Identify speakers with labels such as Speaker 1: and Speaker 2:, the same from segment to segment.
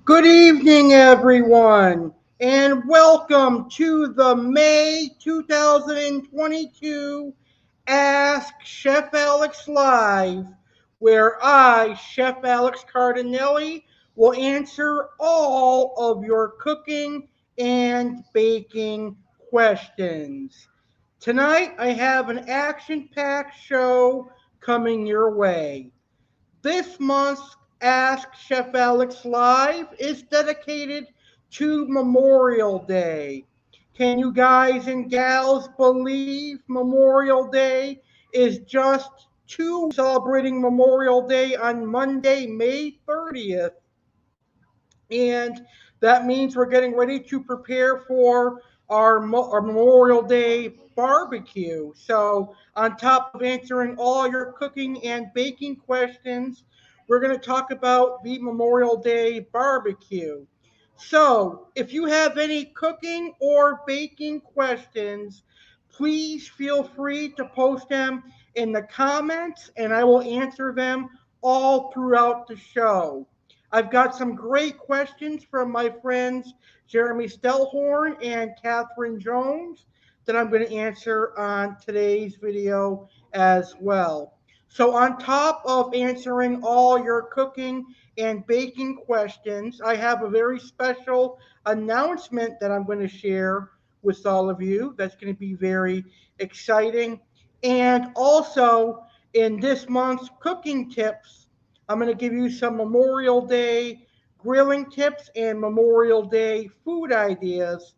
Speaker 1: Good evening, everyone, and welcome to the May 2022 Ask Chef Alex Live, where I, Chef Alex Cardinale, will answer all of your cooking and baking questions. Tonight, I have an action packed show coming your way. This month's Ask Chef Alex Live is dedicated to Memorial Day. Can you guys and gals believe Memorial Day is just 2 weeks away? Celebrating Memorial Day on Monday, May 30th. And that means we're getting ready to prepare for our Memorial Day barbecue. So, on top of answering all your cooking and baking questions, we're going to talk about the Memorial Day barbecue. So, if you have any cooking or baking questions, please feel free to post them in the comments and I will answer them all throughout the show. I've got some great questions from my friends Jeremy Stellhorn and Catherine Jones that I'm going to answer on today's video as well. So, on top of answering all your cooking and baking questions, I have a very special announcement that I'm going to share with all of you. That's going to be very exciting. And also, in this month's cooking tips, I'm going to give you some Memorial Day grilling tips and Memorial Day food ideas.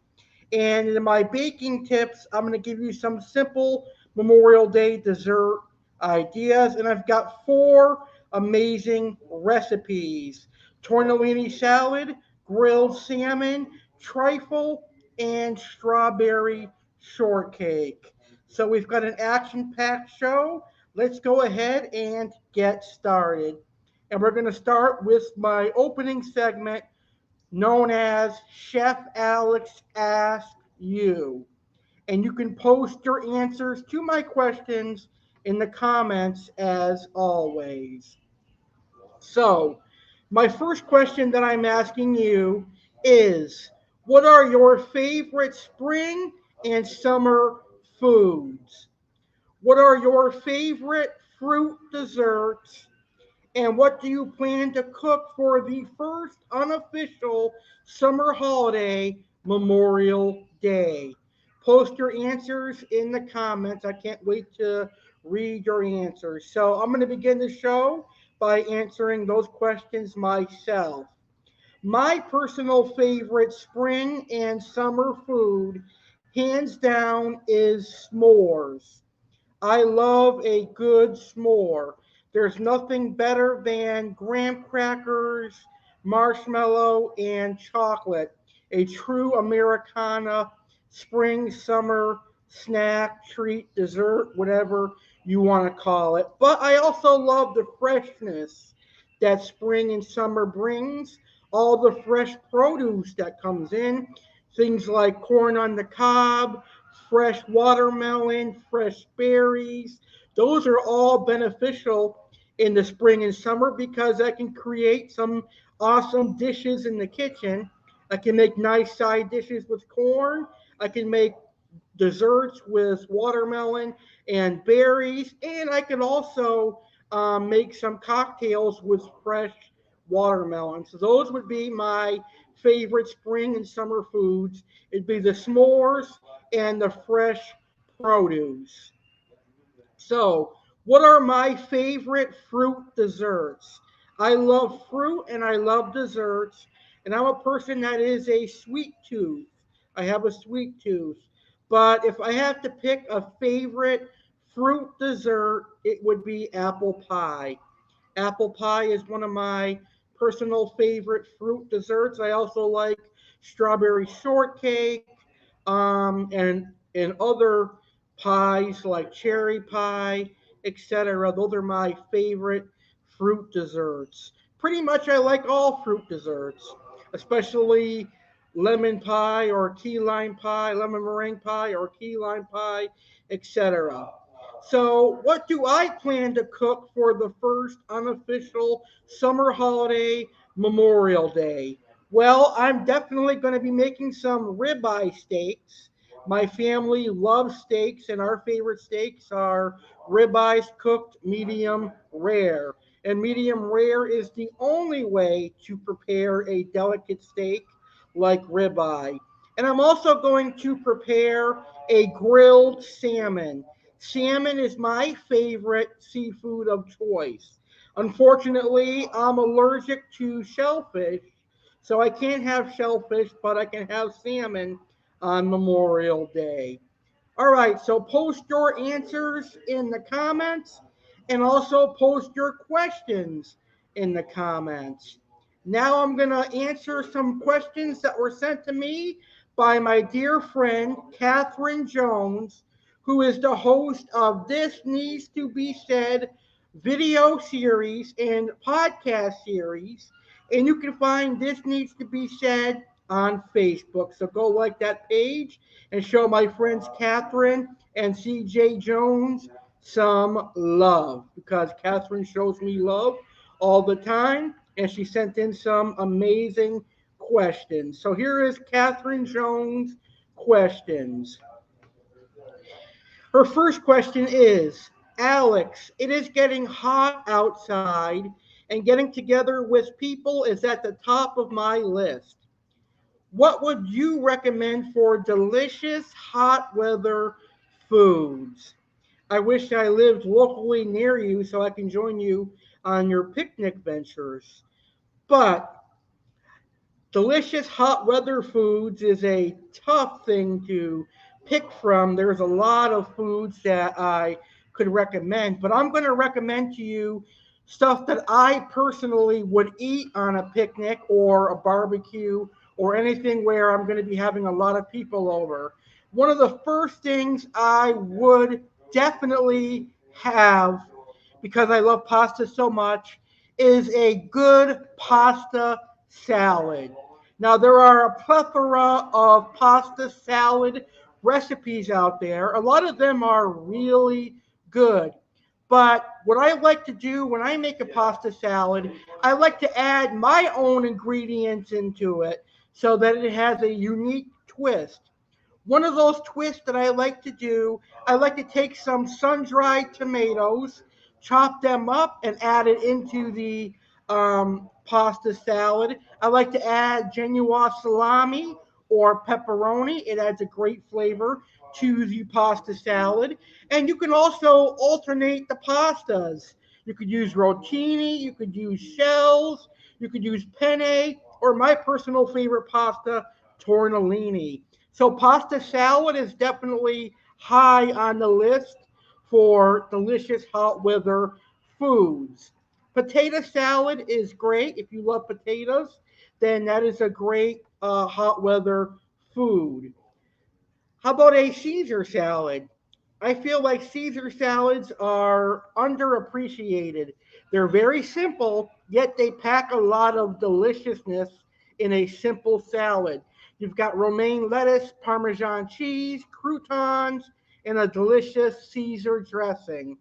Speaker 1: And in my baking tips, I'm going to give you some simple Memorial Day dessert ideas. And I've got four amazing recipes: tortellini salad, grilled salmon, trifle, and strawberry shortcake. So we've got an action packed show. Let's go ahead and get started. And we're going to start with my opening segment known as Chef Alex Ask You. And you can post your answers to my questions in the comments as always. So, my first question that I'm asking you is, what are your favorite spring and summer foods? What are your favorite fruit desserts? And what do you plan to cook for the first unofficial summer holiday, Memorial Day? Post your answers in the comments. I can't wait to read your answers. So I'm going to begin the show by answering those questions myself. My personal favorite spring and summer food, hands down, is s'mores. I love a good s'more. There's nothing better than graham crackers, marshmallow, and chocolate. A true Americana spring, summer snack, treat, dessert, whatever you want to call it. But I also love the freshness that spring and summer brings, all the fresh produce that comes in, things like corn on the cob, fresh watermelon, fresh berries. Those are all beneficial in the spring and summer because I can create some awesome dishes in the kitchen. I can make nice side dishes with corn. I can make desserts with watermelon and berries, and I can also make some cocktails with fresh watermelon. So those would be my favorite spring and summer foods. It'd be the s'mores and the fresh produce. So, what are my favorite fruit desserts? I love fruit and I love desserts, and I'm a person that is a sweet tooth. I have a sweet tooth. But if I have to pick a favorite fruit dessert, it would be apple pie. Apple pie is one of my personal favorite fruit desserts. I also like strawberry shortcake and other pies like cherry pie, etc. Those are my favorite fruit desserts. Pretty much I like all fruit desserts, especially lemon pie or key lime pie, lemon meringue pie or key lime pie, etc. So, what do I plan to cook for the first unofficial summer holiday, Memorial Day? Well, I'm definitely going to be making some ribeye steaks. My family loves steaks, and our favorite steaks are ribeyes cooked medium rare. And medium rare is the only way to prepare a delicate steak like ribeye. And I'm also going to prepare a grilled salmon. Salmon is my favorite seafood of choice. Unfortunately, I'm allergic to shellfish, so I can't have shellfish, but I can have salmon on Memorial Day. All right, so post your answers in the comments and also post your questions in the comments. Now I'm going to answer some questions that were sent to me by my dear friend Catherine Jones, who is the host of This Needs to Be Said video series and podcast series. And you can find This Needs to Be Said on Facebook. So go like that page and show my friends Catherine and CJ Jones some love, because Catherine shows me love all the time and she sent in some amazing questions. So here is Catherine Jones' questions. Her first question is, Alex, it is getting hot outside and getting together with people is at the top of my list. What would you recommend for delicious hot weather foods? I wish I lived locally near you so I can join you on your picnic ventures. But delicious hot weather foods is a tough thing to pick from. There's a lot of foods that I could recommend, but I'm going to recommend to you stuff that I personally would eat on a picnic or a barbecue or anything where I'm going to be having a lot of people over. One of the first things I would definitely have, because I love pasta so much, is a good pasta salad. Now, there are a plethora of pasta salad recipes out there. A lot of them are really good. But what I like to do when I make a pasta salad, I like to add my own ingredients into it so that it has a unique twist. One of those twists that I like to do, I like to take some sun-dried tomatoes, chop them up, and add it into the pasta salad. I like to add genuine salami or pepperoni. It adds a great flavor to the pasta salad. And you can also alternate the pastas. You could use rotini, you could use shells, you could use penne, or my personal favorite pasta, tortellini. So pasta salad is definitely high on the list for delicious hot weather foods. Potato salad is great. If you love potatoes, then that is a great hot weather food. How about a Caesar salad? I feel like Caesar salads are underappreciated. They're very simple, yet they pack a lot of deliciousness in a simple salad. You've got romaine lettuce, Parmesan cheese, croutons, and a delicious Caesar dressing.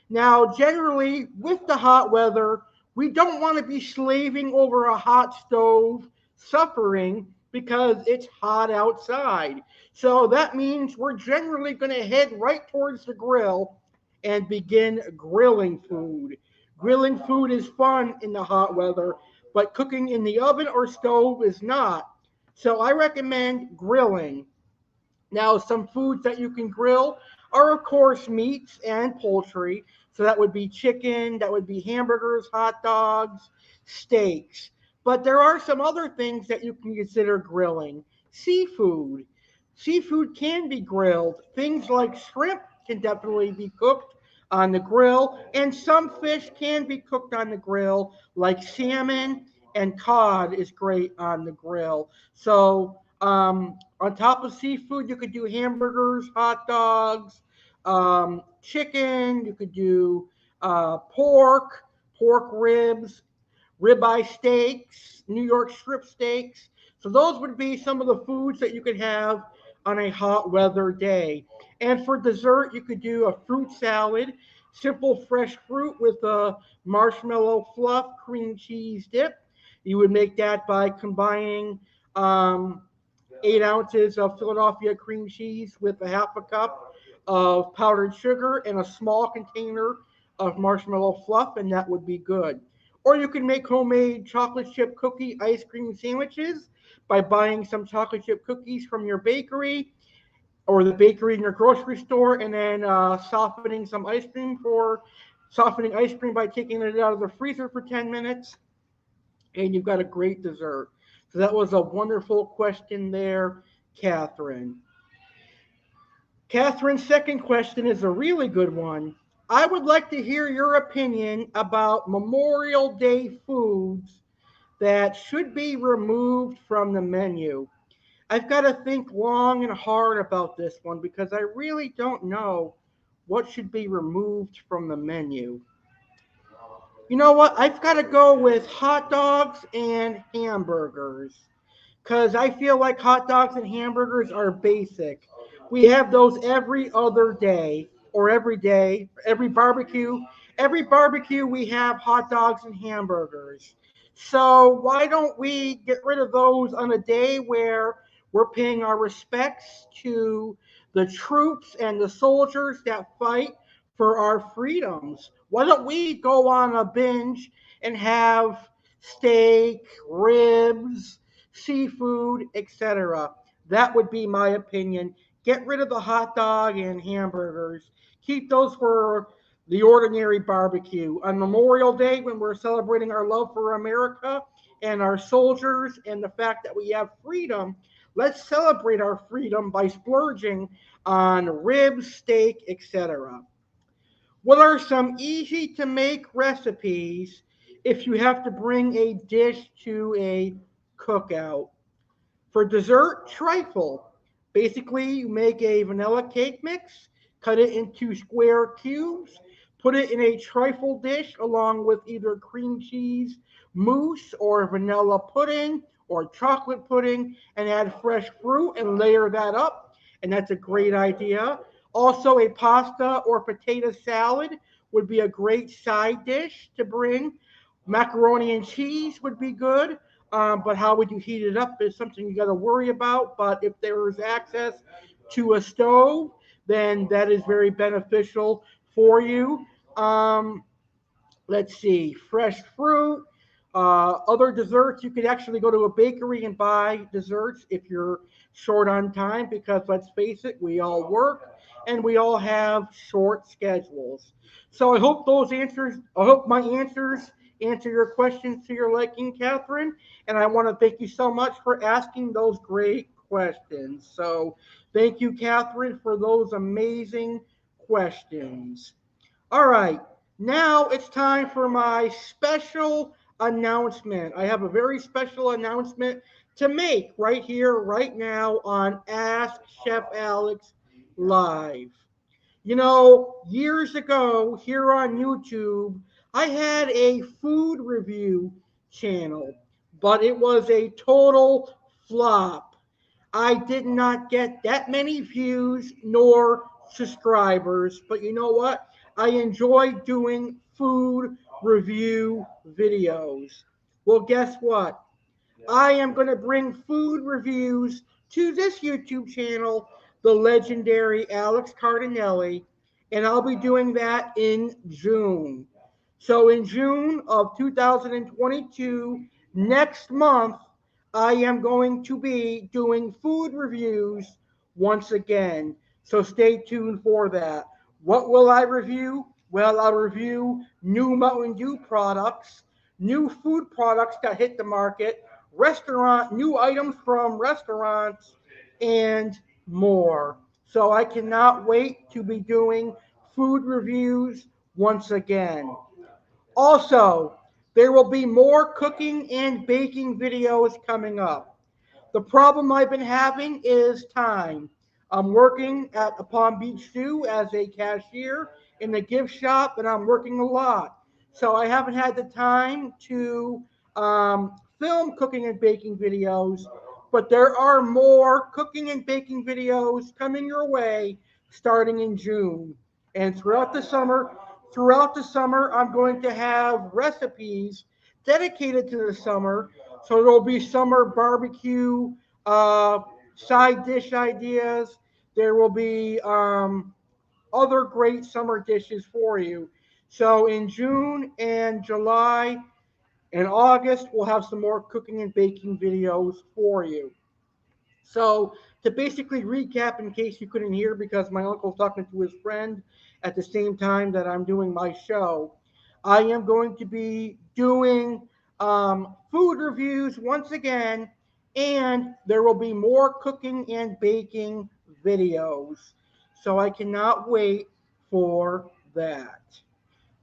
Speaker 1: Now, generally, with the hot weather, we don't want to be slaving over a hot stove, suffering because it's hot outside. So that means we're generally going to head right towards the grill and begin grilling food. Grilling food is fun in the hot weather, but cooking in the oven or stove is not. So I recommend grilling. Now, some foods that you can grill are, of course, meats and poultry. So that would be chicken, that would be hamburgers, hot dogs, steaks. But there are some other things that you can consider grilling. Seafood. Seafood can be grilled. Things like shrimp can definitely be cooked on the grill, and some fish can be cooked on the grill, like salmon and cod is great on the grill. So, on top of seafood, you could do hamburgers, hot dogs, chicken. You could do pork ribs, ribeye steaks, New York strip steaks. So those would be some of the foods that you could have on a hot weather day. And for dessert, you could do a fruit salad, simple fresh fruit with a marshmallow fluff, cream cheese dip. You would make that by combining 8 ounces of Philadelphia cream cheese with a half a cup of powdered sugar and a small container of marshmallow fluff, and that would be good. Or you can make homemade chocolate chip cookie ice cream sandwiches by buying some chocolate chip cookies from your bakery or the bakery in your grocery store, and then softening ice cream by taking it out of the freezer for 10 minutes, and you've got a great dessert. So that was a wonderful question there, Catherine. Catherine's second question is a really good one. I would like to hear your opinion about Memorial Day foods that should be removed from the menu. I've got to think long and hard about this one because I really don't know what should be removed from the menu. You know what? I've got to go with hot dogs and hamburgers because I feel like hot dogs and hamburgers are basic. We have those every other day or every day, every barbecue. Every barbecue, we have hot dogs and hamburgers. So why don't we get rid of those on a day where we're paying our respects to the troops and the soldiers that fight for our freedoms? Why don't we go on a binge and have steak, ribs, seafood, etc.? That would be my opinion. Get rid of the hot dog and hamburgers. Keep those for the ordinary barbecue. On Memorial Day, when we're celebrating our love for America and our soldiers and the fact that we have freedom, let's celebrate our freedom by splurging on ribs, steak, etc. What are some easy to make recipes if you have to bring a dish to a cookout? For dessert, trifle. Basically, you make a vanilla cake mix, cut it into square cubes, put it in a trifle dish along with either cream cheese mousse or vanilla pudding or chocolate pudding, and add fresh fruit and layer that up. And that's a great idea. Also, a pasta or potato salad would be a great side dish to bring. Macaroni and cheese would be good, but how would you heat it up is something you got to worry about. But if there is access to a stove, then that is very beneficial for you. Um, let's see, fresh fruit, other desserts. You could actually go to a bakery and buy desserts if you're short on time because let's face it, we all work and we all have short schedules. So I hope my answers answer your questions to your liking, Catherine. And I want to thank you so much for asking those great questions. So thank you, Catherine, for those amazing questions. All right, now it's time for my special announcement. I have a very special announcement to make right here, right now on Ask Chef Alex Live. You know, years ago here on YouTube, I had a food review channel, but it was a total flop. I did not get that many views nor subscribers, but you know what? I enjoy doing food review videos. Well, guess what? I am going to bring food reviews to this YouTube channel, the legendary Alex Cardinale, and I'll be doing that in June. So, in June of 2022, next month, I am going to be doing food reviews once again. So, stay tuned for that. What will I review? Well, I'll review new Mountain Dew products, new food products that hit the market, new items from restaurants, and more. So I cannot wait to be doing food reviews once again. Also, there will be more cooking and baking videos coming up. The problem I've been having is time. I'm working at a Palm Beach Zoo as a cashier in the gift shop, and I'm working a lot. So I haven't had the time to film cooking and baking videos, but there are more cooking and baking videos coming your way starting in June. And throughout the summer, I'm going to have recipes dedicated to the summer. So there will be summer barbecue uh, side dish ideas. There will be other great summer dishes for you. So in June and July and August, we'll have some more cooking and baking videos for you. So to basically recap, in case you couldn't hear, because my uncle's talking to his friend at the same time that I'm doing my show, I am going to be doing food reviews once again, and there will be more cooking and baking videos. So I cannot wait for that.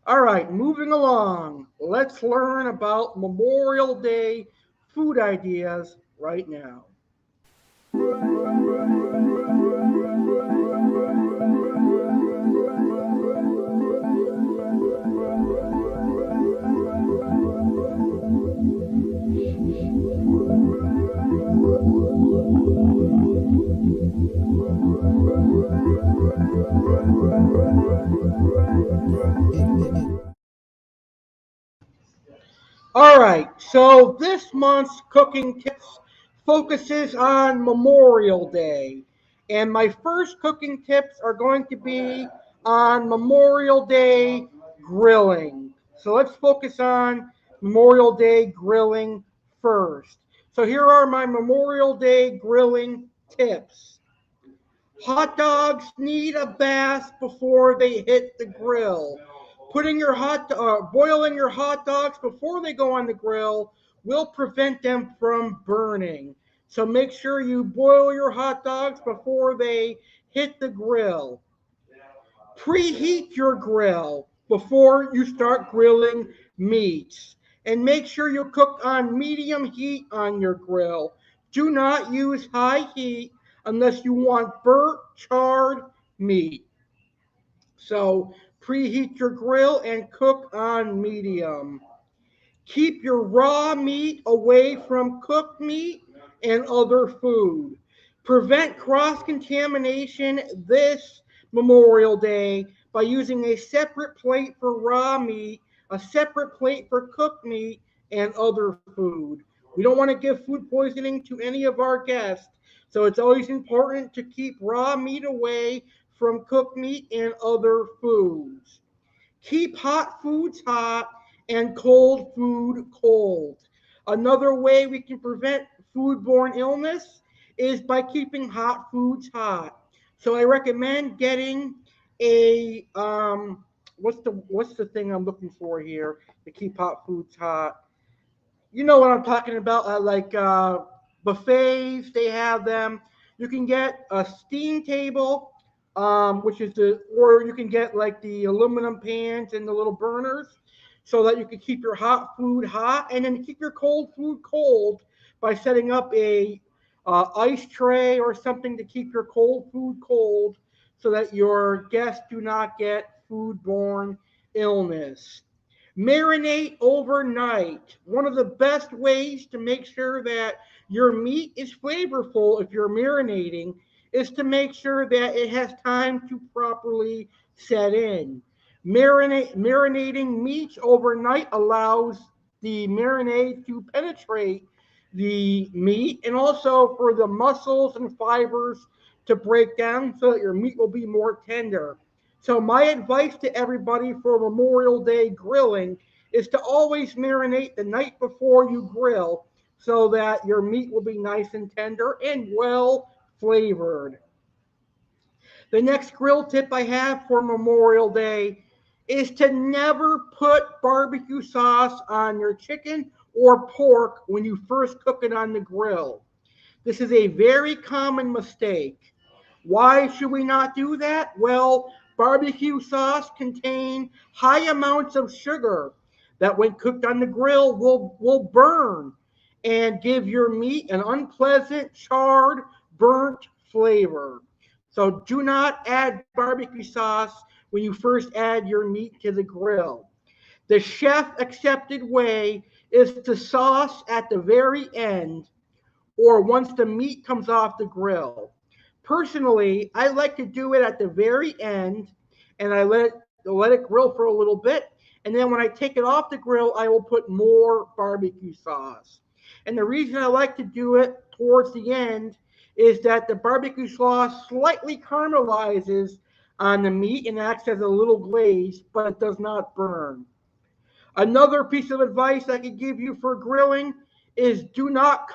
Speaker 1: All right, moving along. Let's learn about Memorial Day food ideas right now. All right, so this month's cooking tips focuses on Memorial Day. And my first cooking tips are going to be on Memorial Day grilling. So let's focus on Memorial Day grilling first. So here are my Memorial Day grilling tips. Hot dogs need a bath before they hit the grill. Boiling your hot dogs before they go on the grill will prevent them from burning. So make sure you boil your hot dogs before they hit the grill. Preheat your grill before you start grilling meats. And make sure you cook on medium heat on your grill. Do not use high heat unless you want burnt, charred meat. So preheat your grill and cook on medium. Keep your raw meat away from cooked meat and other food. Prevent cross contamination this Memorial Day by using a separate plate for raw meat, a separate plate for cooked meat, and other food. We don't want to give food poisoning to any of our guests, so it's always important to keep raw meat away from cooked meat and other foods. Keep hot foods hot and cold food cold. Another way we can prevent foodborne illness is by keeping hot foods hot. So I recommend getting a what's the thing I'm looking for here to keep hot foods hot? You know what I'm talking about? Buffets, they have them. You can get a steam table, or you can get like the aluminum pans and the little burners, so that you can keep your hot food hot, and then keep your cold food cold by setting up a ice tray or something to keep your cold food cold, so that your guests do not get foodborne illness. Marinate overnight. One of the best ways to make sure that your meat is flavorful if you're marinating is to make sure that it has time to properly set in. Marinating meats overnight allows the marinade to penetrate the meat, and also for the muscles and fibers to break down so that your meat will be more tender. So my advice to everybody for Memorial Day grilling is to always marinate the night before you grill so that your meat will be nice and tender and well flavored. The next grill tip I have for Memorial Day is to never put barbecue sauce on your chicken or pork when you first cook it on the grill. This is a very common mistake. Why should we not do that? Well, barbecue sauce contain high amounts of sugar that when cooked on the grill will burn and give your meat an unpleasant, charred, burnt flavor. So do not add barbecue sauce when you first add your meat to the grill. The chef accepted way is to sauce at the very end or once the meat comes off the grill. Personally, I like to do it at the very end, and I let it grill for a little bit, And then when I take it off the grill, I will put more barbecue sauce. And the reason I like to do it towards the end is that the barbecue sauce slightly caramelizes on the meat and acts as a little glaze, but it does not burn. Another piece of advice I could give you for grilling is do not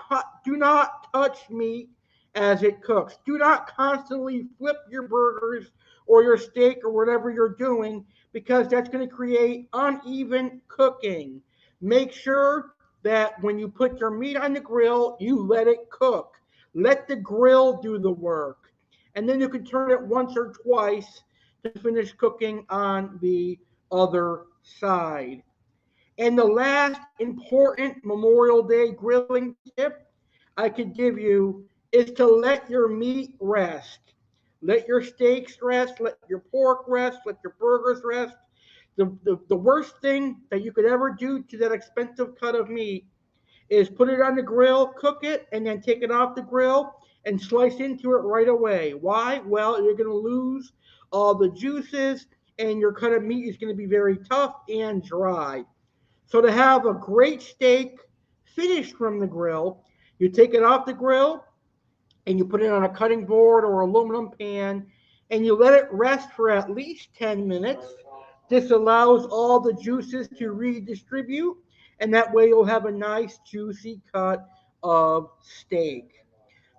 Speaker 1: touch meat as it cooks. Do not constantly flip your burgers or your steak or whatever you're doing because that's going to create uneven cooking. Make sure that when you put your meat on the grill, you let it cook. Let the grill do the work. And then you can turn it once or twice to finish cooking on the other side. And the last important Memorial Day grilling tip I could give you is to let your meat rest. Let your steaks rest, let your pork rest, let your burgers rest. The worst thing that you could ever do to that expensive cut of meat is put it on the grill, cook it, and then take it off the grill and slice into it right away. Why? Well, you're going to lose all the juices, and your cut of meat is going to be very tough and dry. So to have a great steak finished from the grill, you take it off the grill and you put it on a cutting board or aluminum pan and you let it rest for at least 10 minutes. This allows all the juices to redistribute, and that way you'll have a nice juicy cut of steak.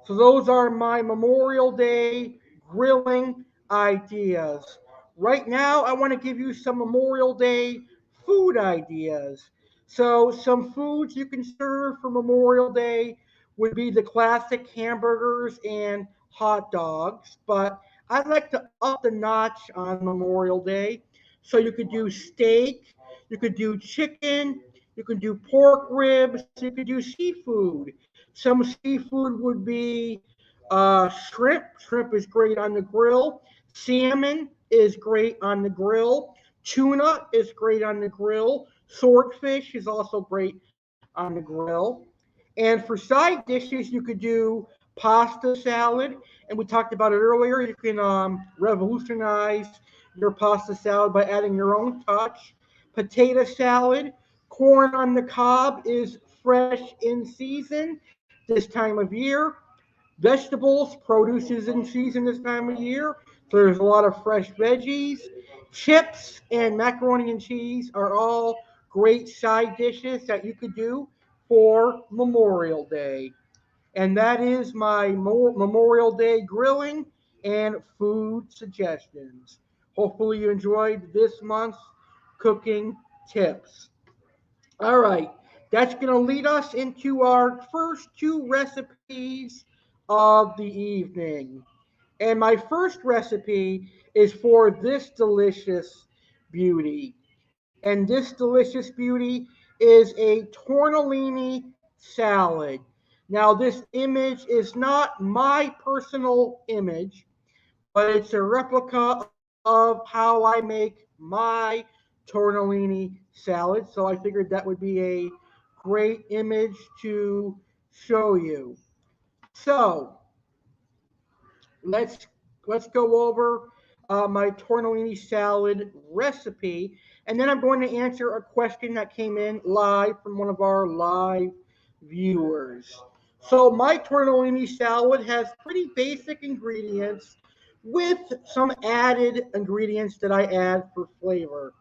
Speaker 1: So those are my Memorial Day grilling ideas. Right now, I want to give you some Memorial Day food ideas. So some foods you can serve for Memorial Day would be the classic hamburgers and hot dogs, but I'd like to up the notch on Memorial Day. So you could do steak, you could do chicken, you could do pork ribs, you could do seafood. Some seafood would be shrimp. Shrimp is great on the grill. Salmon is great on the grill. Tuna is great on the grill. Swordfish is also great on the grill. And for side dishes, you could do pasta salad. And we talked about it earlier. You can revolutionize your pasta salad by adding your own touch. Potato salad. Corn on the cob is fresh in season this time of year. Vegetables, produce is in season this time of year, so there's a lot of fresh veggies. Chips and macaroni and cheese are all great side dishes that you could do for Memorial Day. And that is my Memorial Day grilling and food suggestions. Hopefully, you enjoyed this month's cooking tips. All right, that's going to lead us into our first two recipes of the evening. And my first recipe is for this delicious beauty. And this delicious beauty is a tortellini salad. Now, this image is not my personal image, but it's a replica of how I make my tortellini salad. So I figured that would be a great image to show you. So let's let's go over my tortellini salad recipe, and then I'm going to answer a question that came in live from one of our live viewers. So my tortellini salad has pretty basic ingredients with some added ingredients that I add for flavor.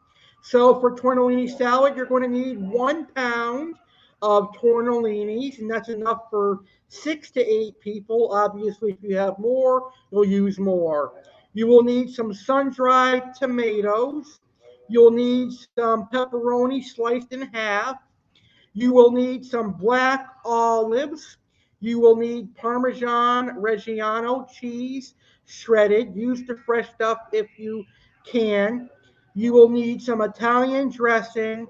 Speaker 1: So for tortellini salad, you're going to need 1 pound of tortellinis, and that's enough for 6 to 8 people. Obviously, if you have more, you'll use more. You will need some sun-dried tomatoes. You'll need some pepperoni sliced in half. You will need some black olives. You will need Parmesan Reggiano cheese shredded. Use the fresh stuff if you can. You will need some Italian dressing,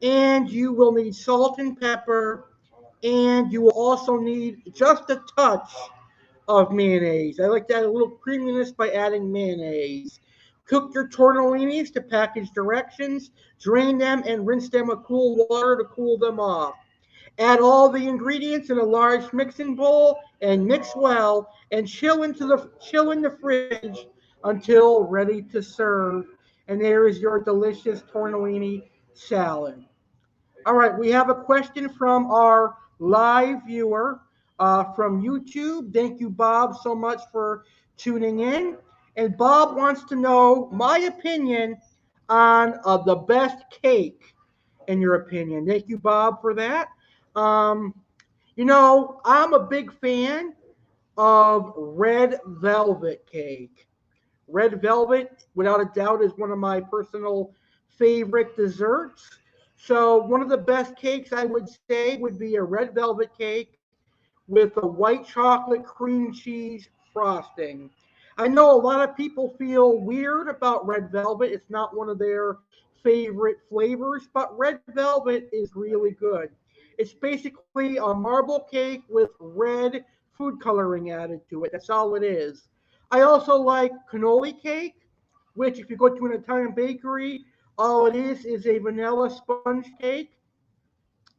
Speaker 1: and you will need salt and pepper, and you will also need just a touch of mayonnaise. I like to add a little creaminess by adding mayonnaise. Cook your tortellinis to package directions, drain them, and rinse them with cool water to cool them off. Add all the ingredients in a large mixing bowl and mix well and chill in the fridge until ready to serve. And there is your delicious tortellini salad. All right, we have a question from our live viewer from YouTube. Thank you, Bob, so much for tuning in. And Bob wants to know my opinion on the best cake, in your opinion. Thank you, Bob, for that. Um, I'm a big fan of red velvet cake. Red velvet, without a doubt, is one of my personal favorite desserts. So, one of the best cakes I would say would be a red velvet cake with a white chocolate cream cheese frosting. I know a lot of people feel weird about red velvet. It's not one of their favorite flavors, but red velvet is really good. It's basically a marble cake with red food coloring added to it. That's all it is. I also like cannoli cake, which, if you go to an Italian bakery, all it is a vanilla sponge cake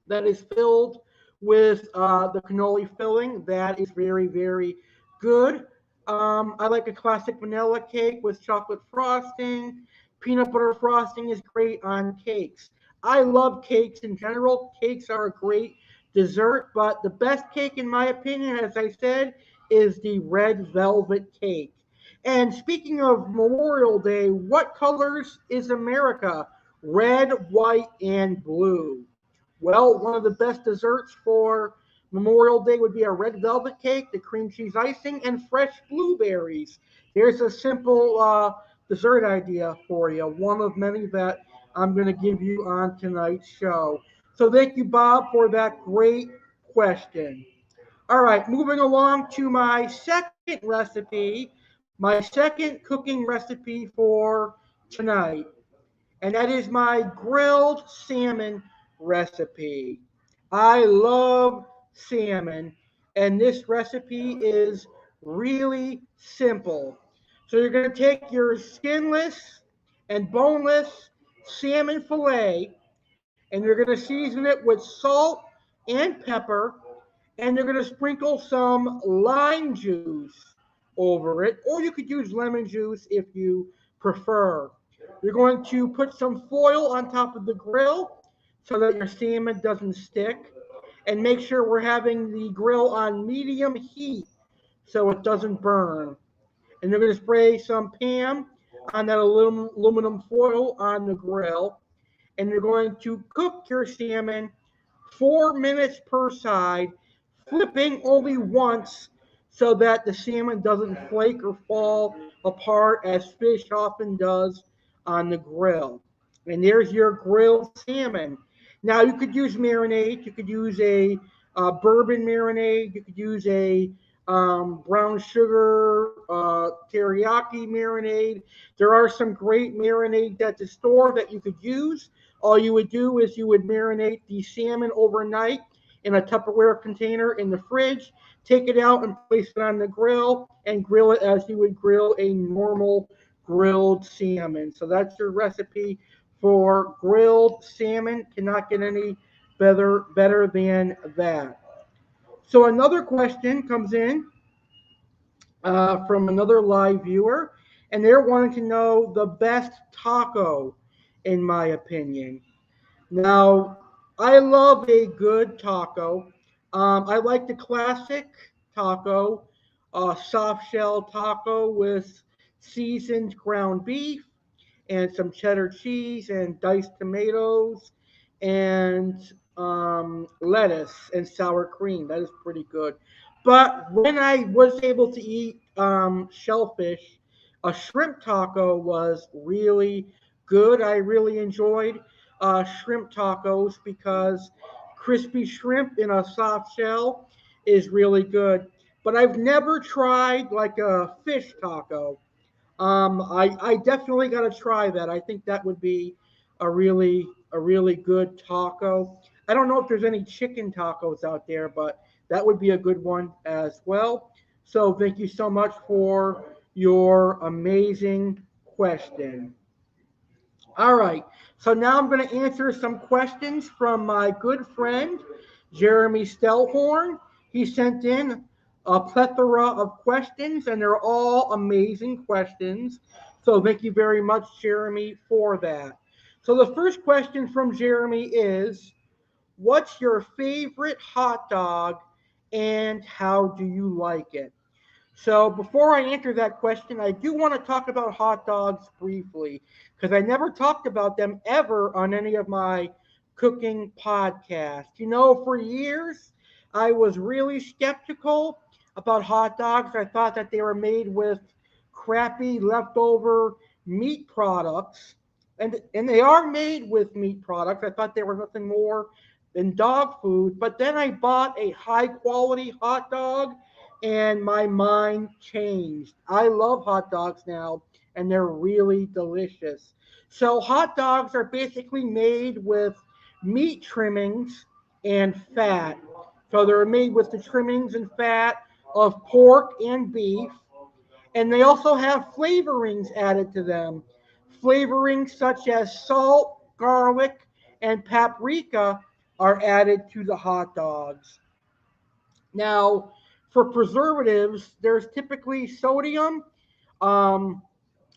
Speaker 1: that is filled with the cannoli filling. That is very, very good. I like a classic vanilla cake with chocolate frosting. Peanut butter frosting is great on cakes. I love cakes in general. Cakes are a great dessert, but the best cake, in my opinion, as I said, is the red velvet cake. And speaking of Memorial Day, what colors is America? Red, white, and blue. Well, one of the best desserts for Memorial Day would be a red velvet cake, the cream cheese icing, and fresh blueberries. Here's a simple dessert idea for you, one of many that I'm going to give you on tonight's show. So thank you, Bob, for that great question. All right, moving along to my second recipe, my second cooking recipe for tonight, and that is my grilled salmon recipe. I love salmon, and this recipe is really simple. So you're going to take your skinless and boneless salmon fillet, and you're going to season it with salt and pepper, and you're going to sprinkle some lime juice over it, or you could use lemon juice if you prefer. You're going to put some foil on top of the grill so that your salmon doesn't stick, and make sure we're having the grill on medium heat so it doesn't burn. And you're going to spray some Pam on that aluminum foil on the grill, and you're going to cook your salmon 4 minutes per side, flipping only once so that the salmon doesn't flake or fall apart as fish often does on the grill. And there's your grilled salmon. Now you could use marinade. You could use a bourbon marinade. You could use a brown sugar teriyaki marinade. There are some great marinades at the store that you could use. All you would do is you would marinate the salmon overnight in a Tupperware container in the fridge, take it out and place it on the grill, and grill it as you would grill a normal grilled salmon. So that's your recipe for grilled salmon. Cannot get any better than that. So another question comes in from another live viewer, and they're wanting to know the best taco, in my opinion. Now, I love a good taco. I like the classic taco, soft shell taco with seasoned ground beef and some cheddar cheese and diced tomatoes and lettuce and sour cream. That is pretty good. But when I was able to eat shellfish, a shrimp taco was really good. I really enjoyed shrimp tacos because crispy shrimp in a soft shell is really good. But I've never tried like a fish taco. I definitely got to try that. I think that would be a really good taco. I don't know if there's any chicken tacos out there, but that would be a good one as well. So thank you so much for your amazing question. All right. So now I'm going to answer some questions from my good friend, Jeremy Stellhorn. He sent in a plethora of questions, and they're all amazing questions. So thank you very much, Jeremy, for that. So the first question from Jeremy is, what's your favorite hot dog and how do you like it? So before I answer that question, I do want to talk about hot dogs briefly because I never talked about them ever on any of my cooking podcasts. You know, for years, I was really skeptical about hot dogs. I thought that they were made with crappy leftover meat products. And they are made with meat products. I thought they were nothing more than dog food. But then I bought a high quality hot dog and my mind changed. I love hot dogs now, and they're really delicious. So, hot dogs are basically made with meat trimmings and fat. So, they're made with the trimmings and fat of pork and beef, and they also have flavorings added to them. Flavorings such as salt, garlic, and paprika are added to the hot dogs. Now, for preservatives, there's typically sodium um,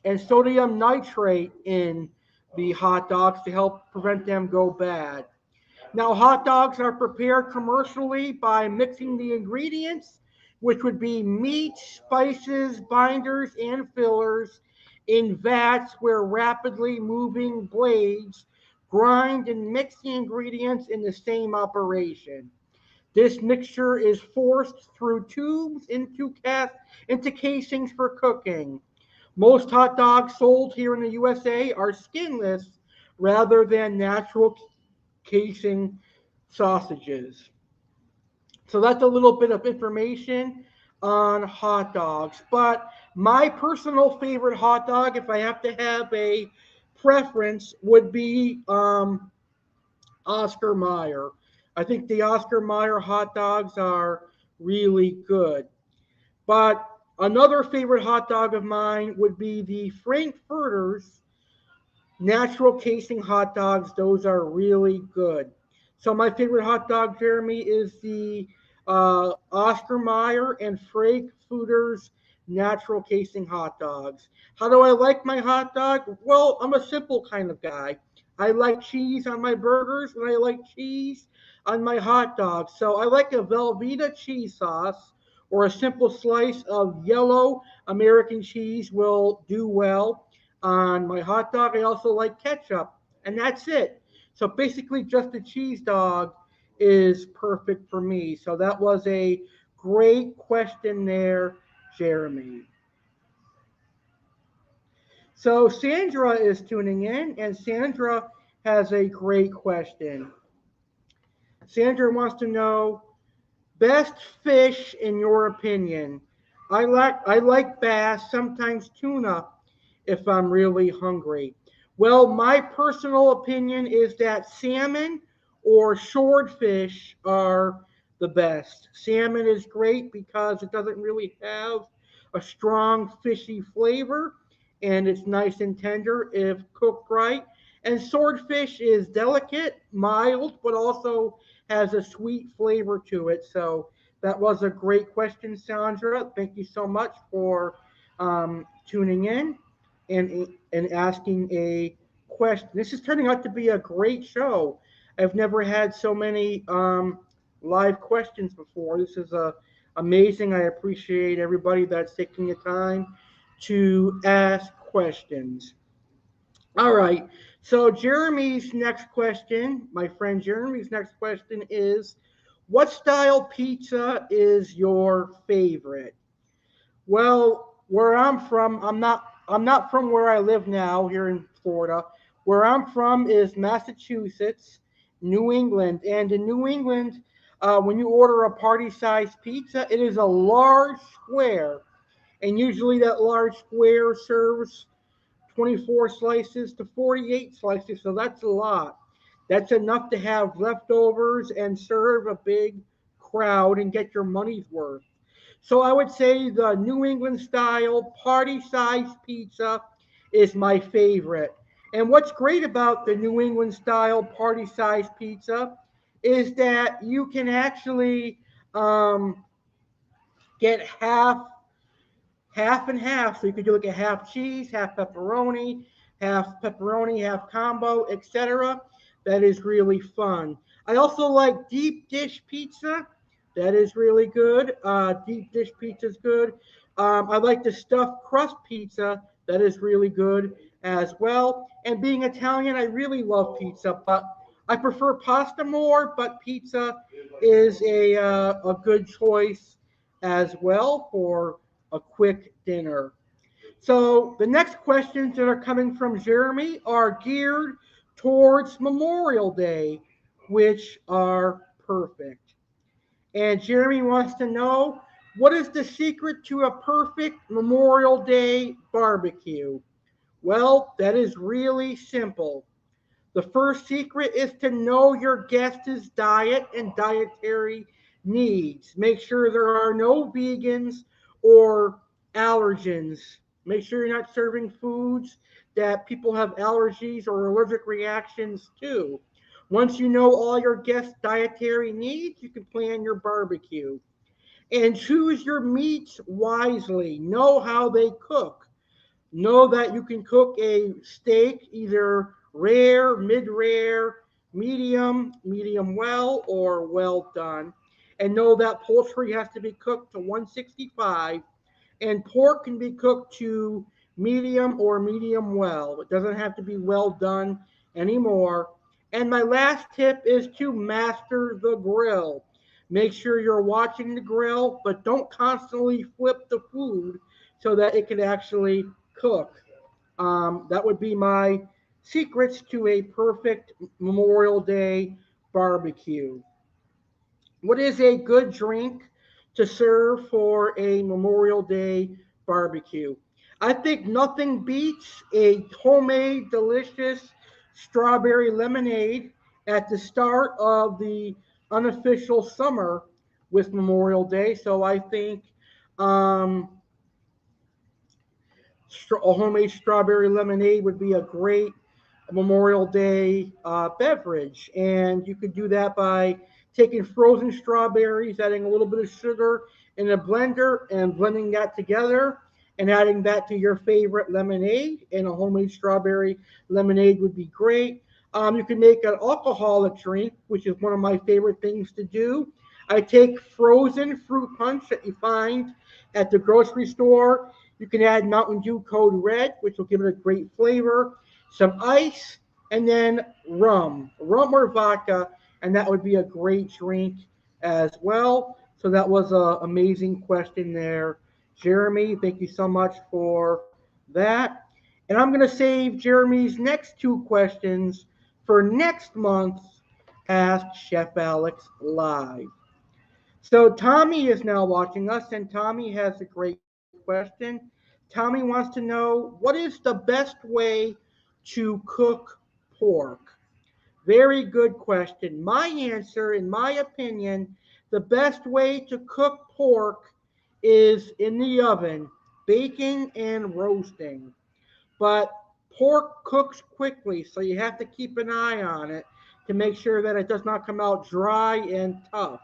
Speaker 1: and sodium nitrate in the hot dogs to help prevent them go bad. Now, hot dogs are prepared commercially by mixing the ingredients, which would be meat, spices, binders, and fillers, in vats where rapidly moving blades grind and mix the ingredients in the same operation. This mixture is forced through tubes into casings for cooking. Most hot dogs sold here in the USA are skinless rather than natural casing sausages. So that's a little bit of information on hot dogs. But my personal favorite hot dog, if I have to have a preference, would be Oscar Mayer. I think the Oscar Mayer hot dogs are really good. But another favorite hot dog of mine would be the Frankfurters natural casing hot dogs. Those are really good. So my favorite hot dog, Jeremy, is the Oscar Mayer and Frankfurters natural casing hot dogs. How do I like my hot dog? Well, I'm a simple kind of guy. I like cheese on my burgers and I like cheese on my hot dogs. So I like a Velveeta cheese sauce or a simple slice of yellow American cheese will do well on my hot dog. I also like ketchup, and that's it. So basically, just a cheese dog is perfect for me. So that was a great question there, Jeremy. So Sandra is tuning in, and Sandra has a great question. Sandra wants to know best fish in your opinion. I like bass, sometimes tuna if I'm really hungry. Well, my personal opinion is that salmon or swordfish are the best. Salmon is great because it doesn't really have a strong fishy flavor and it's nice and tender if cooked right. And swordfish is delicate, mild, but also has a sweet flavor to it. So that was a great question, Sandra. Thank you so much for tuning in and asking a question. This is turning out to be a great show. I've never had so many live questions before. This is amazing. I appreciate everybody that's taking the time to ask questions. All right. So Jeremy's next question, my friend Jeremy's next question is, what style pizza is your favorite? Well, where I'm from, I'm not from where I live now here in Florida. Where I'm from is Massachusetts, New England, and in New England, when you order a party-sized pizza, it is a large square, and usually that large square serves 24 slices to 48 slices, so that's a lot. That's enough to have leftovers and serve a big crowd and get your money's worth. So I would say the New England style party sized pizza is my favorite. And what's great about the New England style party sized pizza is that you can actually get half half and half. So you could do like a half cheese, half pepperoni, half combo, etc. That is really fun. I also like deep dish pizza. That is really good. Deep dish pizza is good. I like the stuffed crust pizza. That is really good as well. And being Italian, I really love pizza, but I prefer pasta more. But pizza is a good choice as well for a quick dinner. So the next questions that are coming from Jeremy are geared towards Memorial Day, which are perfect. And Jeremy wants to know, what is the secret to a perfect Memorial Day barbecue? Well, that is really simple. The first secret is to know your guest's diet and dietary needs. Make sure there are no vegans or allergens. Make sure you're not serving foods that people have allergies or allergic reactions to. Once you know all your guests' dietary needs, you can plan your barbecue. And choose your meats wisely. Know how they cook. Know that you can cook a steak either rare, mid rare, medium well, or well done. And know that poultry has to be cooked to 165, and pork can be cooked to medium or medium well. It doesn't have to be well done anymore. And my last tip is to master the grill. Make sure you're watching the grill, but don't constantly flip the food so that it can actually cook. That would be my secrets to a perfect Memorial Day barbecue. What is a good drink to serve for a Memorial Day barbecue? I think nothing beats a homemade, delicious strawberry lemonade at the start of the unofficial summer with Memorial Day. So I think um, a homemade strawberry lemonade would be a great Memorial Day beverage. And you could do that by taking frozen strawberries, adding a little bit of sugar in a blender, and blending that together and adding that to your favorite lemonade. And a homemade strawberry lemonade would be great. You can make an alcoholic drink, which is one of my favorite things to do. I take frozen fruit punch that you find at the grocery store. You can add Mountain Dew Code Red, which will give it a great flavor, some ice, and then rum or vodka, and that would be a great drink as well. So that was an amazing question there, Jeremy. Thank you so much for that. And I'm going to save Jeremy's next two questions for next month's Ask Chef Alex Live. So Tommy is now watching us, and Tommy has a great question. Tommy wants to know, what is the best way to cook pork? Very good question. My answer, in my opinion, the best way to cook pork is in the oven, baking and roasting. But pork cooks quickly, so you have to keep an eye on it to make sure that it does not come out dry and tough.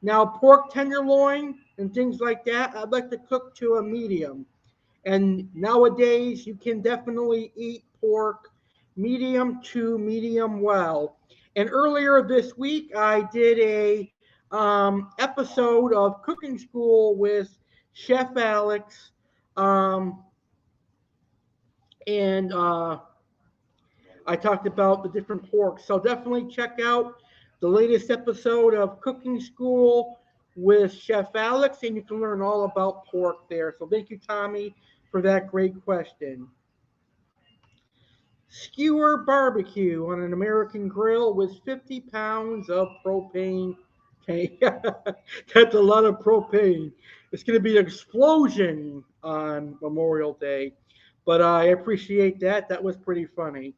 Speaker 1: Now, pork tenderloin and things like that, I'd like to cook to a medium. And nowadays, you can definitely eat pork medium to medium well. And earlier this week, I did a episode of Cooking School with Chef Alex, and I talked about the different porks. So definitely check out the latest episode of Cooking School with Chef Alex, and you can learn all about pork there. So thank you, Tommy, for that great question. Skewer barbecue on an American grill with 50 pounds of propane. Okay, that's a lot of propane. It's going to be an explosion on Memorial Day, but I appreciate that. That was pretty funny.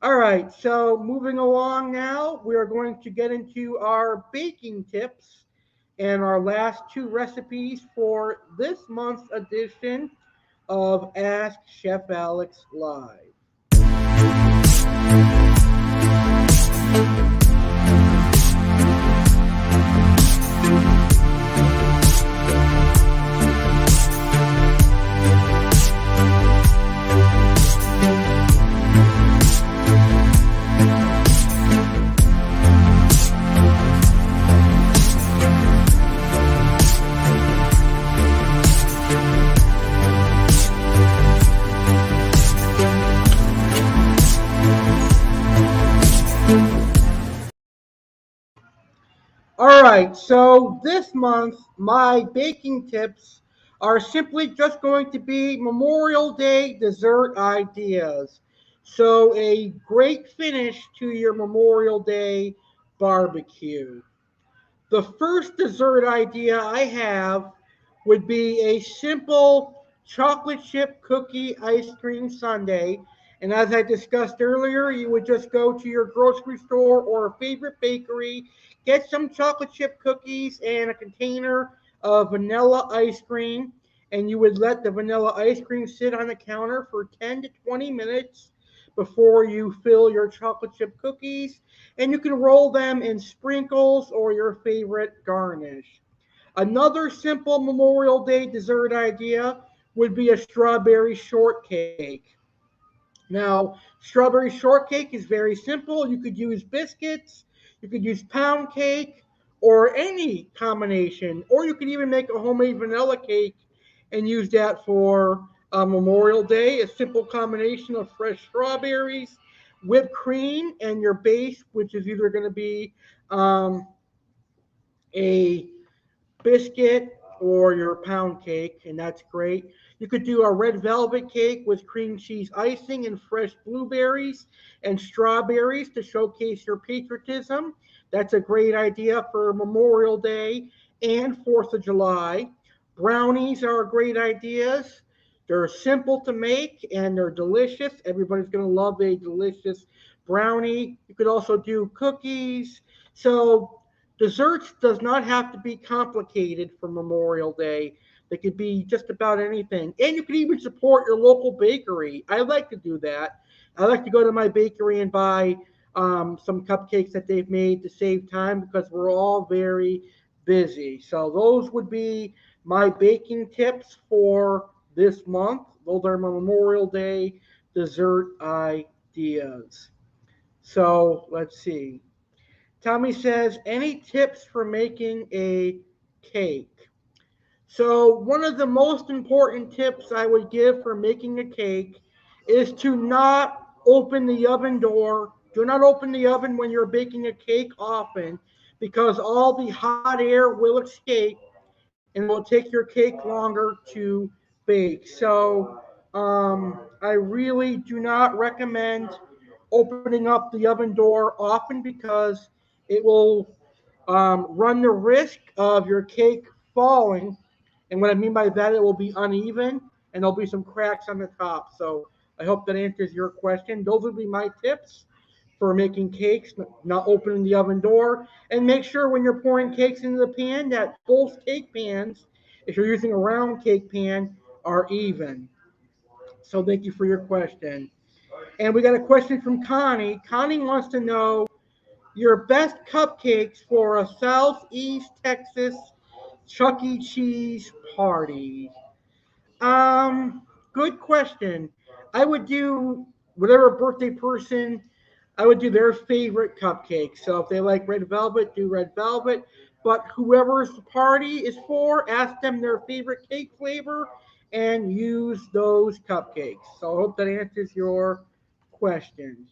Speaker 1: All right, so moving along now, we are going to get into our baking tips and our last two recipes for this month's edition of Ask Chef Alex Live. right, so this month my baking tips are simply just going to be Memorial Day dessert ideas. So, a great finish to your Memorial Day barbecue. The first dessert idea I have would be a simple chocolate chip cookie ice cream sundae. And as I discussed earlier, you would just go to your grocery store or a favorite bakery, get some chocolate chip cookies and a container of vanilla ice cream, and you would let the vanilla ice cream sit on the counter for 10 to 20 minutes before you fill your chocolate chip cookies, and you can roll them in sprinkles or your favorite garnish. Another simple Memorial Day dessert idea would be a strawberry shortcake. Now, strawberry shortcake is very simple. You could use biscuits, you could use pound cake, or any combination, or you could even make a homemade vanilla cake and use that for Memorial Day. A simple combination of fresh strawberries, whipped cream, and your base, which is either going to be um, a biscuit or your pound cake, and that's great. You could do a red velvet cake with cream cheese icing and fresh blueberries and strawberries to showcase your patriotism. That's a great idea for Memorial Day and 4th of July. Brownies are great ideas. They're simple to make and they're delicious. Everybody's going to love a delicious brownie. You could also do cookies. So desserts does not have to be complicated for Memorial Day. They could be just about anything. And you can even support your local bakery. I like to do that. I like to go to my bakery and buy some cupcakes that they've made to save time because we're all very busy. So those would be my baking tips for this month. Those are my Memorial Day dessert ideas. So let's see. Tommy says, any tips for making a cake? So, one of the most important tips I would give for making a cake is to not open the oven door. Do not open the oven when you're baking a cake often because all the hot air will escape and it will take your cake longer to bake. So, I really do not recommend opening up the oven door often because it will run the risk of your cake falling. And what I mean by that, it will be uneven and there'll be some cracks on the top. So I hope that answers your question. Those would be my tips for making cakes, not opening the oven door. And make sure when you're pouring cakes into the pan that both cake pans, if you're using a round cake pan, are even. So thank you for your question. And we got a question from Connie. Connie wants to know your best cupcakes for a Southeast Texas Chuck E. Cheese party. Um, Good question. I would do whatever birthday person, I would do their favorite cupcake. So if they like red velvet, do red velvet. But whoever's the party is for, ask them their favorite cake flavor and use those cupcakes. So I hope that answers your question.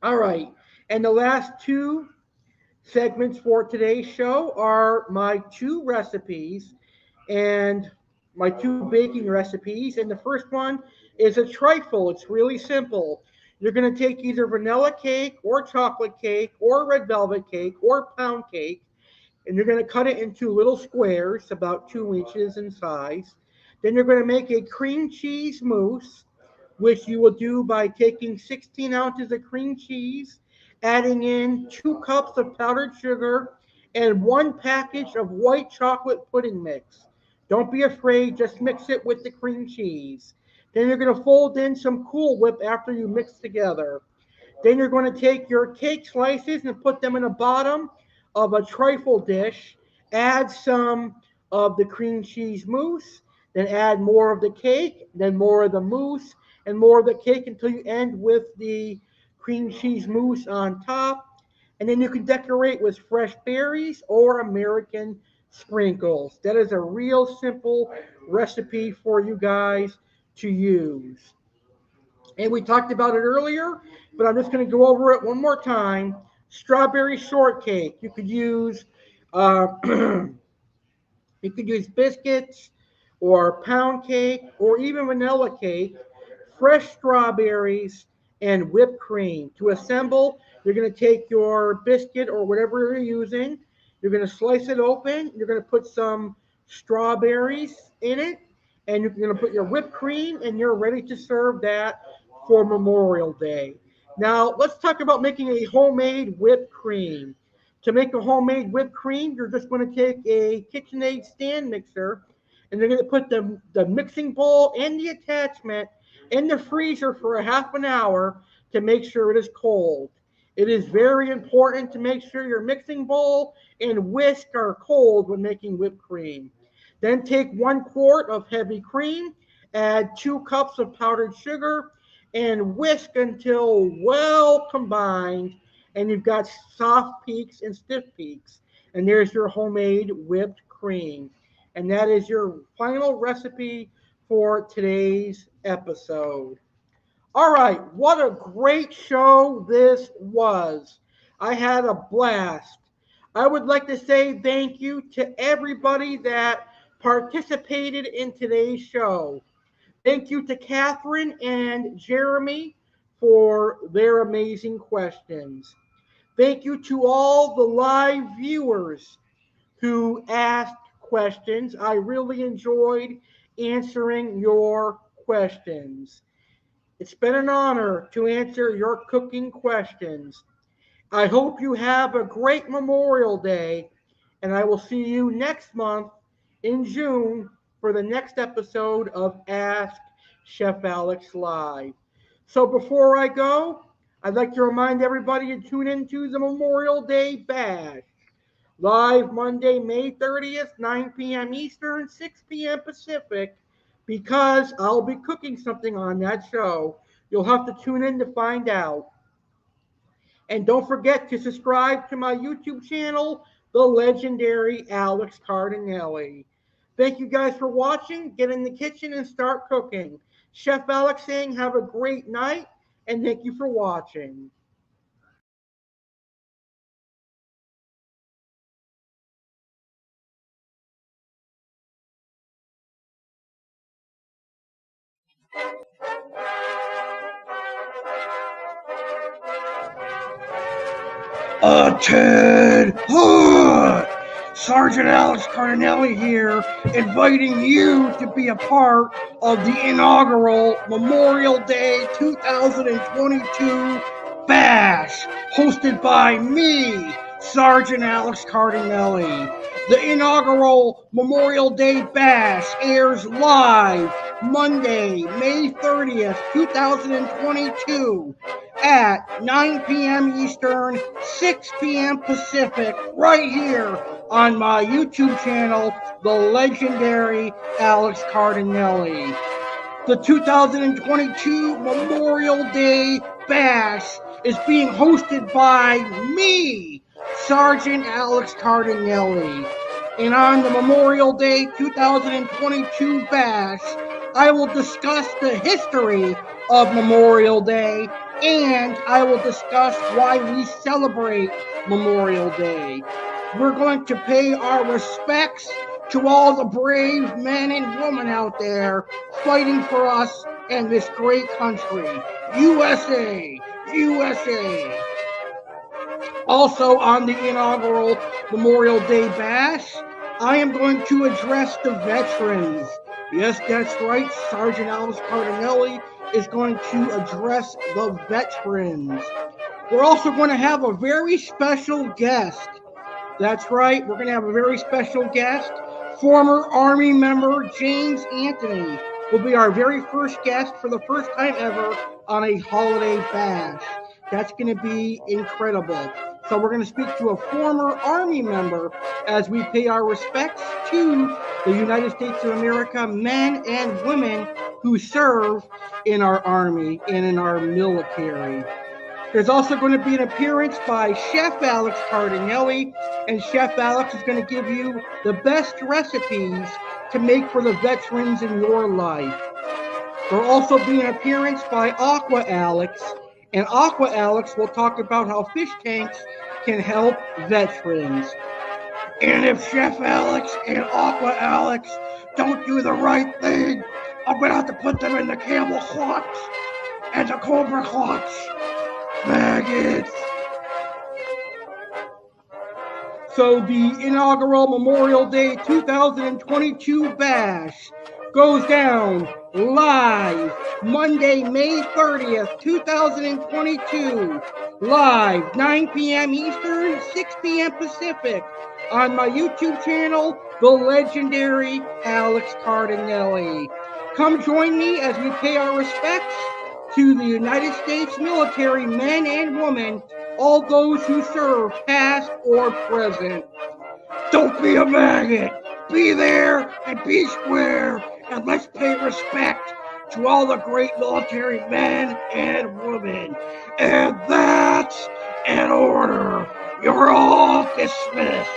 Speaker 1: All right. And the last two segments for today's show are my two recipes and my two baking recipes. And the first one is a trifle. It's really simple. You're going to take either vanilla cake or chocolate cake or red velvet cake or pound cake, and you're going to cut it into little squares about 2 inches in size. Then you're going to make a cream cheese mousse, which you will do by taking 16 ounces of cream cheese, adding in 2 cups of powdered sugar, and one package of white chocolate pudding mix. Don't be afraid, just mix it with the cream cheese. Then you're going to fold in some Cool Whip after you mix together. Then you're going to take your cake slices and put them in the bottom of a trifle dish. Add some of the cream cheese mousse, then add more of the cake, then more of the mousse, and more of the cake until you end with the cream cheese mousse on top. And then you can decorate with fresh berries or American sprinkles. That is a real simple recipe for you guys to use. And we talked about it earlier, but I'm just going to go over it one more time. Strawberry shortcake. You could use Uh, You could use biscuits or pound cake or even vanilla cake, fresh strawberries, and whipped cream. To assemble, you're going to take your biscuit or whatever you're using, you're going to slice it open, you're going to put some strawberries in it, and you're going to put your whipped cream, and you're ready to serve that for Memorial Day. Now, let's talk about making a homemade whipped cream. To make a homemade whipped cream, you're just going to take a KitchenAid stand mixer and you're going to put the mixing bowl and the attachment in the freezer for a half an hour to make sure it is cold. It is very important to make sure your mixing bowl and whisk are cold when making whipped cream. Then take 1 quart of heavy cream, add 2 cups of powdered sugar, and whisk until well combined and you've got soft peaks and stiff peaks. And there's your homemade whipped cream. And that is your final recipe for today's episode. All right, what a great show this was. I had a blast. I would like to say thank you to everybody that participated in today's show. Thank you to Catherine and Jeremy for their amazing questions. Thank you to all the live viewers who asked questions. I really enjoyed answering your questions. It's been an honor to answer your cooking questions. I hope you have a great Memorial Day, and I will see you next month in June for the next episode of Ask Chef Alex Live. So before I go, I'd like to remind everybody to tune into the Memorial Day Bash, live Monday, May 30th, 9 p.m. Eastern, 6 p.m. Pacific, because I'll be cooking something on that show. You'll have to tune in to find out. And don't forget to subscribe to my YouTube channel, the legendary Alex Cardinale. Thank you guys for watching. Get in the kitchen and start cooking. Chef Alex saying have a great night, and thank you for watching. Ted Hood! Sergeant Alex Cardinale here, inviting you to be a part of the inaugural Memorial Day 2022 Bash, hosted by me, Sergeant Alex Cardinale. The inaugural Memorial Day Bash airs live Monday, May 30th, 2022 at 9 p.m. Eastern, 6 p.m. Pacific, right here on my YouTube channel, the legendary Alex Cardinale. The 2022 Memorial Day Bash is being hosted by me, Sergeant Alex Cardinale. And on the Memorial Day 2022 Bash, I will discuss the history of Memorial Day and I will discuss why we celebrate Memorial Day. We're going to pay our respects to all the brave men and women out there fighting for us and this great country. USA! USA! Also on the inaugural Memorial Day Bash, I am going to address the veterans. Yes, that's right, Sergeant Alex Cardinale is going to address the veterans. We're also going to have a very special guest. That's right, we're going to have a very special guest. Former Army member James Anthony will be our very first guest for the first time ever on a holiday bash. That's going to be incredible. So we're going to speak to a former Army member as we pay our respects to the United States of America men and women who serve in our Army and in our military. There's also going to be an appearance by Chef Alex Cardinale, and Chef Alex is going to give you the best recipes to make for the veterans in your life. There'll also be an appearance by Aqua Alex, and Aqua Alex will talk about how fish tanks can help veterans. And if Chef Alex and Aqua Alex don't do the right thing, I'm gonna have to put them in the camel clutch and the cobra clutch. Maggots. So the inaugural Memorial Day 2022 bash goes down live Monday, May 30th, 2022. Live 9 p.m. Eastern, 6 p.m. Pacific on my YouTube channel, the legendary Alex Cardinale. Come join me as we pay our respects to the United States military men and women, all those who serve, past or present. Don't be a maggot. Be there and be square, and let's pay respect to all the great military men and women. And that's an order. You're all dismissed.